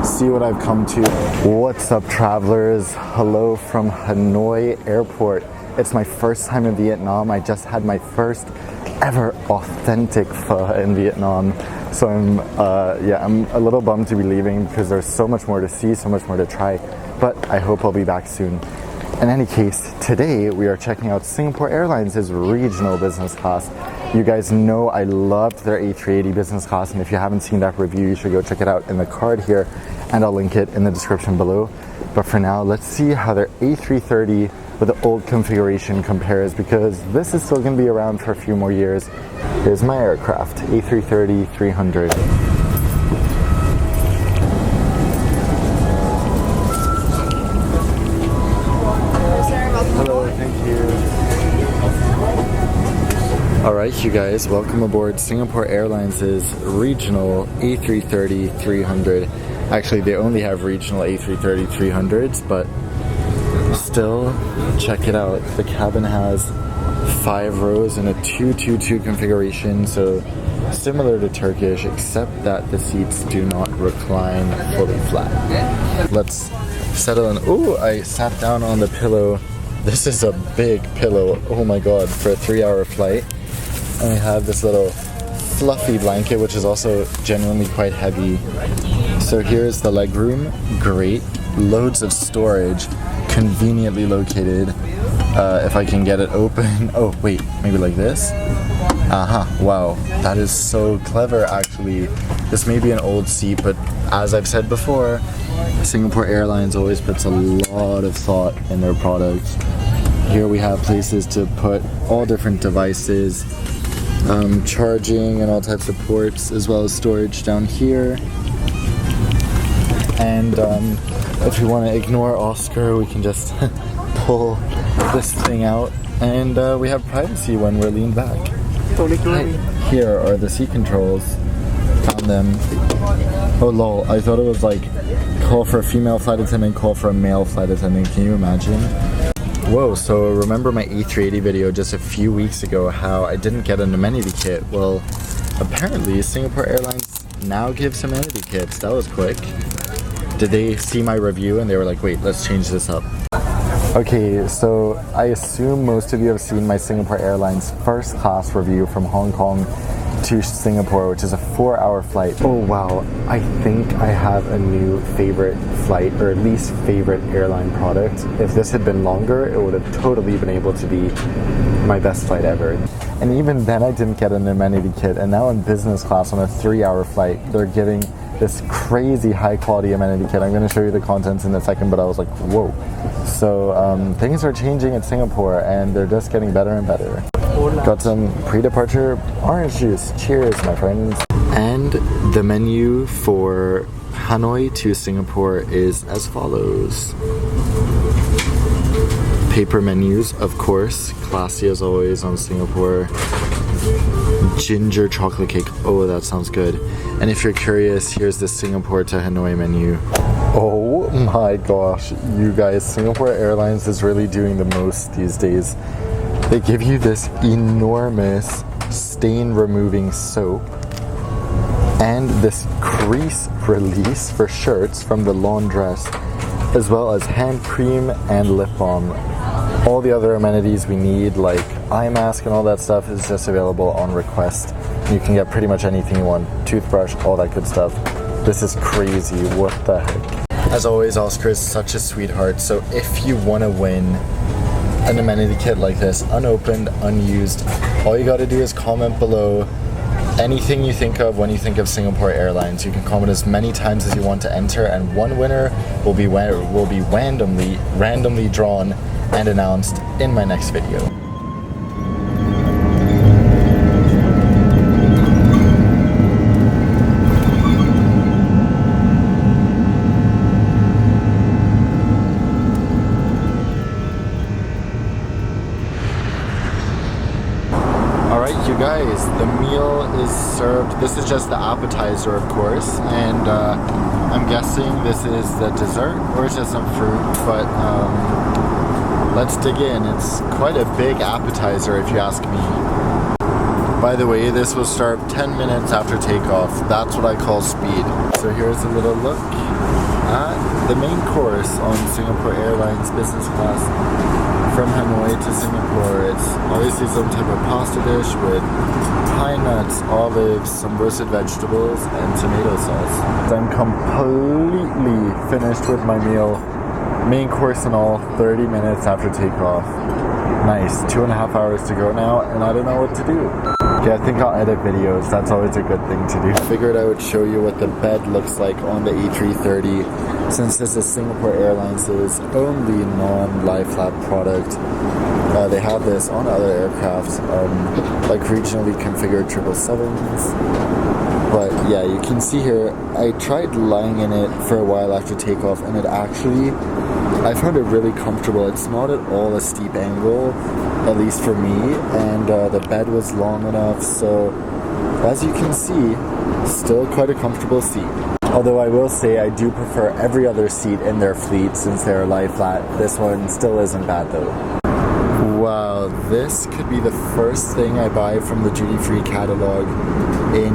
See what I've come to. What's up, travelers? Hello from Hanoi Airport. It's my first time in Vietnam. I just had my first ever authentic pho in Vietnam. So I'm a little bummed to be leaving because there's so much more to see, so much more to try, but I hope I'll be back soon. In any case, today we are checking out Singapore Airlines' regional business class. You guys know I loved their A380 business class, and if you haven't seen that review, you should go check it out in the card here, and I'll link it in the description below. But for now, let's see how their A330 with the old configuration compares, because this is still going to be around for a few more years. Here's my aircraft, A330-300. Hello, thank you. Alright, you guys, welcome aboard Singapore Airlines' regional A330-300. Actually, they only have regional A330-300s, but still, check it out. The cabin has 5 rows in a 2-2-2 configuration, so similar to Turkish, except that the seats do not recline fully flat. Let's settle in. Oh, I sat down on the pillow. This is a big pillow, oh my god, for a 3-hour flight. And we have this little fluffy blanket, which is also genuinely quite heavy. So here's the legroom, great. Loads of storage, conveniently located. If I can get it open. Oh wait, maybe like this? Wow, that is so clever actually. This may be an old seat, but as I've said before, Singapore Airlines always puts a lot of thought in their products. Here we have places to put all different devices, charging and all types of ports, as well as storage down here. And if we want to ignore Oscar, we can just pull this thing out, and we have privacy when we're leaned back. Here are the seat controls. Found them. Oh lol, I thought it was like call for a female flight attendant, call for a male flight attendant. Can you imagine? Whoa, so remember my A380 video just a few weeks ago how I didn't get an amenity kit? Well, apparently Singapore Airlines now gives amenity kits. That was quick. Did they see my review and they were like, wait, let's change this up? Okay, so I assume most of you have seen my Singapore Airlines first class review from Hong Kong to Singapore, which is a 4-hour flight. Oh wow, I think I have a new favorite flight, or at least favorite airline product. If this had been longer, it would have totally been able to be my best flight ever. And even then I didn't get an amenity kit, and now in business class on a 3-hour flight, they're giving this crazy high quality amenity kit. I'm going to show you the contents in a second, but I was like, whoa. So things are changing at Singapore, and they're just getting better and better. Got some pre-departure orange juice. Cheers, my friends. And the menu for Hanoi to Singapore is as follows. Paper menus, of course, classy as always on Singapore. Ginger chocolate cake, oh that sounds good. And if you're curious, here's the Singapore to Hanoi menu. Oh my gosh, you guys, Singapore Airlines is really doing the most these days. They give you this enormous stain removing soap and this crease release for shirts from the laundress, as well as hand cream and lip balm. All the other amenities we need, like eye mask and all that stuff, is just available on request. You can get pretty much anything you want, toothbrush, all that good stuff. This is crazy, what the heck. As always, Oscar is such a sweetheart, so if you want to win an amenity kit like this, unopened, unused, all you gotta do is comment below anything you think of when you think of Singapore Airlines. You can comment as many times as you want to enter, and one winner will be randomly drawn and announced in my next video. Alright, you guys, the meal is served. This is just the appetizer, of course, and I'm guessing this is the dessert, or it's just some fruit, but let's dig in. It's quite a big appetizer if you ask me. By the way, this will start 10 minutes after takeoff. That's what I call speed. So here's a little look at the main course on Singapore Airlines business class from Hanoi to Singapore. It's obviously some type of pasta dish with pine nuts, olives, some roasted vegetables, and tomato sauce. I'm completely finished with my meal. Main course and all, 30 minutes after takeoff. Nice, 2.5 hours to go now, and I don't know what to do. Yeah, I think I'll edit videos. That's always a good thing to do. I figured I would show you what the bed looks like on the A330, since this is Singapore Airlines' only non-lie flat product. They have this on other aircraft, like regionally configured 777s. But yeah, you can see here, I tried lying in it for a while after takeoff, and it actually, I found it really comfortable. It's not at all a steep angle, at least for me, and the bed was long enough, so as you can see, still quite a comfortable seat. Although I will say I do prefer every other seat in their fleet since they're lie flat. This one still isn't bad though. Wow, this could be the first thing I buy from the duty-free catalog in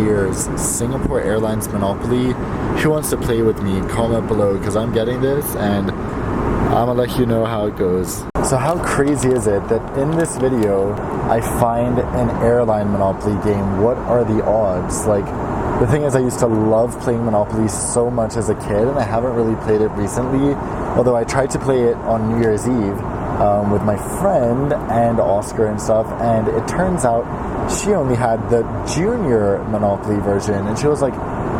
years. Singapore Airlines Monopoly. Who wants to play with me? Comment below, because I'm getting this and I'm gonna let you know how it goes. So how crazy is it that in this video I find an airline Monopoly game? What are the odds? Like, the thing is, I used to love playing Monopoly so much as a kid, and I haven't really played it recently, although I tried to play it on New Year's Eve with my friend and Oscar and stuff, and it turns out she only had the junior Monopoly version, and she was like,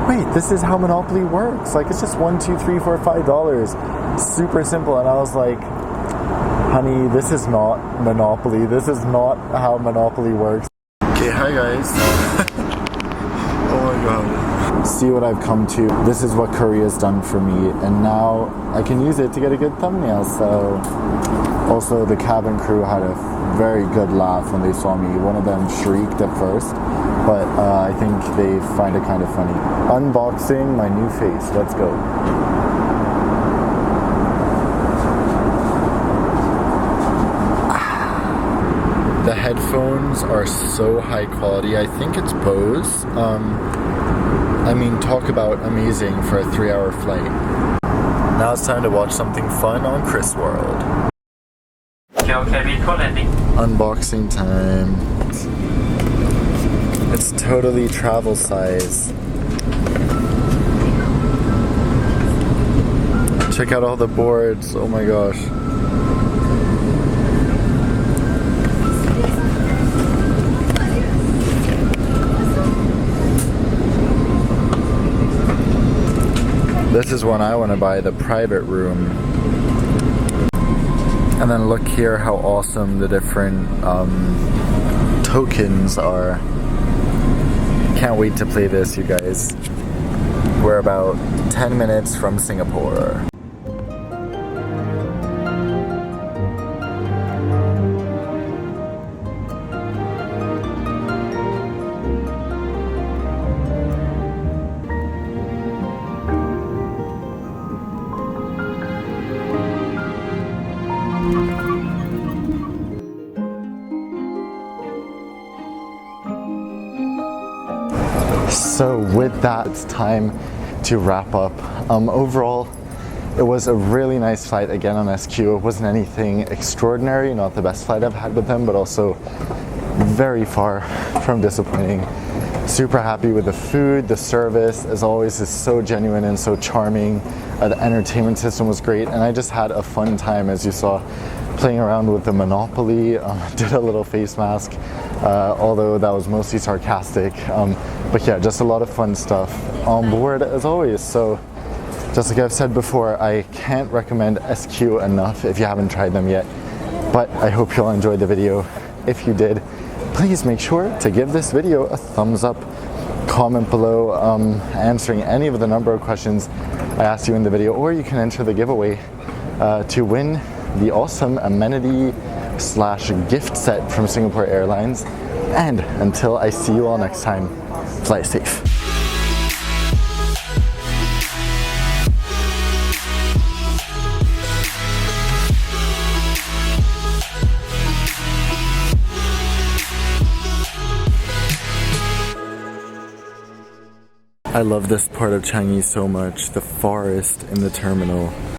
wait, this is how Monopoly works. Like, it's just $1, 2, 3, 4, $5. Super simple. And I was like, honey, this is not Monopoly. This is not how Monopoly works. Okay, hi guys. Oh my god. See what I've come to. This is what Korea's done for me, and now I can use it to get a good thumbnail. So also the cabin crew had a very good laugh when they saw me. One of them shrieked at first, but I think they find it kind of funny. Unboxing my new face. Let's go. The headphones are so high quality. I think it's Bose. I mean, talk about amazing for a 3-hour flight. Now it's time to watch something fun on Chris World. Unboxing time. It's totally travel size. Check out all the boards. Oh my gosh. This is one I want to buy, the private room. And then look here how awesome the different tokens are. Can't wait to play this, you guys. We're about 10 minutes from Singapore. So with that, it's time to wrap up. Overall, it was a really nice flight again on SQ. It wasn't anything extraordinary, not the best flight I've had with them, but also very far from disappointing. Super happy with the food. The service, as always, is so genuine and so charming. The entertainment system was great, and I just had a fun time, as you saw, playing around with the Monopoly. Did a little face mask, although that was mostly sarcastic. But yeah, just a lot of fun stuff on board as always. So just like I've said before, I can't recommend SQ enough if you haven't tried them yet. But I hope you'll enjoy the video. If you did, please make sure to give this video a thumbs up. Comment below answering any of the number of questions I asked you in the video, or you can enter the giveaway to win the awesome amenity / gift set from Singapore Airlines. And until I see you all next time, fly safe. I love this part of Changi so much, the forest in the terminal.